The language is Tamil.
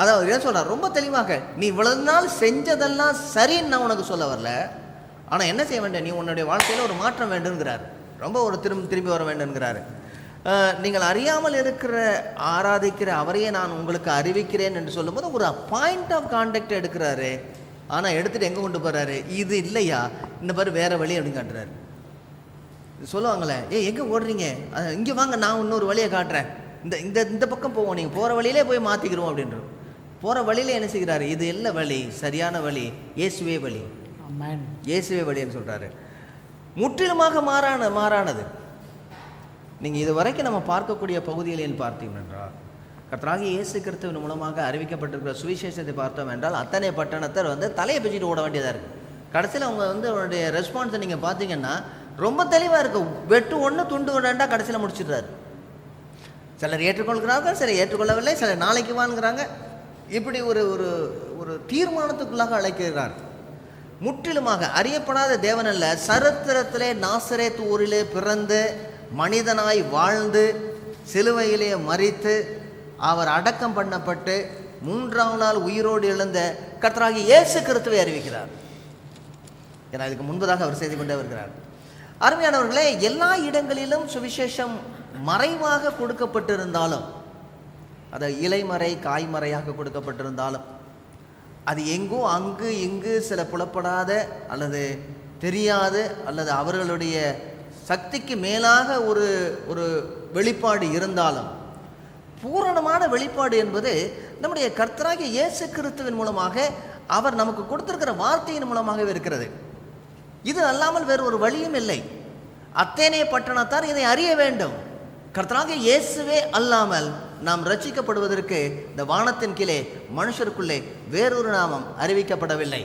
அதாவது என்ன சொல்கிறார் ரொம்ப தெளிவாக, நீ இவ்வளவு நாள் செஞ்சதெல்லாம் சரின்னு நான் உனக்கு சொல்ல வரல, ஆனால் என்ன செய்ய வேண்டும், நீ உன்னுடைய வாழ்க்கையில் ஒரு மாற்றம் வேண்டுங்கிறார். ரொம்ப ஒரு திரும்பி வர வேண்டுங்கிறாரு. நீங்கள் அறியாமல் இருக்கிற ஆராதிக்கிற அவரையே நான் உங்களுக்கு அறிவிக்கிறேன் என்று சொல்லும்போது ஒரு பாயிண்ட் ஆஃப் கான்டாக்ட் எடுக்கிறாரு. ஆனால் எடுத்துகிட்டு எங்கே கொண்டு போகிறாரு, இது இல்லையா இந்த மாதிரி வேறு வழி அப்படின்னு காட்டுறாரு. சொல்லுவாங்களே, எங்கே ஓடுறீங்க, இங்கே வாங்க நான் இன்னொரு வழியை காட்டுறேன், இந்த இந்த இந்த பக்கம் போவோம், நீங்கள் போகிற வழியிலே போய் மாற்றிக்கிறோம் அப்படின்ற போகிற வழியிலே என்ன செய்கிறாரு, இது இல்லை வழி, சரியான வழி இயேசுவே வழி, இயேசுவே வழின்னு சொல்கிறாரு. முற்றிலுமாக மாறானது. நீங்கள் இது வரைக்கும் நம்ம பார்க்கக்கூடிய பகுதிகளில் பார்த்தீங்க என்றால், கர்த்தராகிய இயேசு கிறிஸ்துவின் மூலமாக அறிவிக்கப்பட்டிருக்கிற சுவிசேஷத்தை பார்த்தோம் என்றால் அத்தனை பட்டணத்தர் தலையை பிச்சுட்டு ஓட வேண்டியதாக இருக்குது. கடைசியில் அவங்க அவருடைய ரெஸ்பான்ஸை நீங்கள் பார்த்தீங்கன்னா ரொம்ப தெளிவாக இருக்கும். வெட்டு ஒன்று துண்டு ஒன்றுண்டா கடைசியில் முடிச்சிடுறாரு. சிலர் ஏற்றுக்கொள்கிறார்கள், சிலர் ஏற்றுக்கொள்ளவில்லை, சிலர் நாளைக்கு வாங்குகிறாங்க. இப்படி ஒரு ஒரு ஒரு தீர்மானத்துக்குள்ளாக அழைக்கிறார். முற்றிலுமாக அறியப்படாத தேவன் அல்ல, சரித்திரத்திலே நாசரேத் ஊரிலே பிறந்து மனிதனாய் வாழ்ந்து சிலுவையிலே மரித்து அவர் அடக்கம் பண்ணப்பட்டு 3ஆம் நாள் உயிரோடு எழுந்த கர்த்தராகிய இயேசு கிறிஸ்துவை அறிவிக்கிறார். ஏன்னா இதுக்கு முன்பதாக அவர் செய்து கொண்டே வருகிறார். அருமையானவர்களே, எல்லா இடங்களிலும் சுவிசேஷம் மறைவாக கொடுக்கப்பட்டிருந்தாலும், அது இலைமறை காய்மறையாக கொடுக்கப்பட்டிருந்தாலும், அது எங்கோ அங்கு இங்கு சில புலப்படாத அல்லது தெரியாது அல்லது அவர்களுடைய சக்திக்கு மேலாக ஒரு ஒரு வெளிப்பாடு இருந்தாலும், பூரணமான வெளிப்பாடு என்பது நம்முடைய கர்த்தராகிய இயேசு கிறிஸ்துவின் மூலமாக அவர் நமக்கு கொடுத்திருக்கிற வார்த்தையின் மூலமாகவே இருக்கிறது. இது அல்லாமல் வேறு ஒரு வழியும் இல்லை. அத்தேனே பட்டணத்தார் இதை அறிய வேண்டும். கர்த்தராகிய இயேசுவே அல்லாமல் நாம் ரட்சிக்கப்படுவதற்கு இந்த வானத்தின் கீழே மனுஷருக்குள்ளே வேறொரு நாமம் அறிவிக்கப்படவில்லை.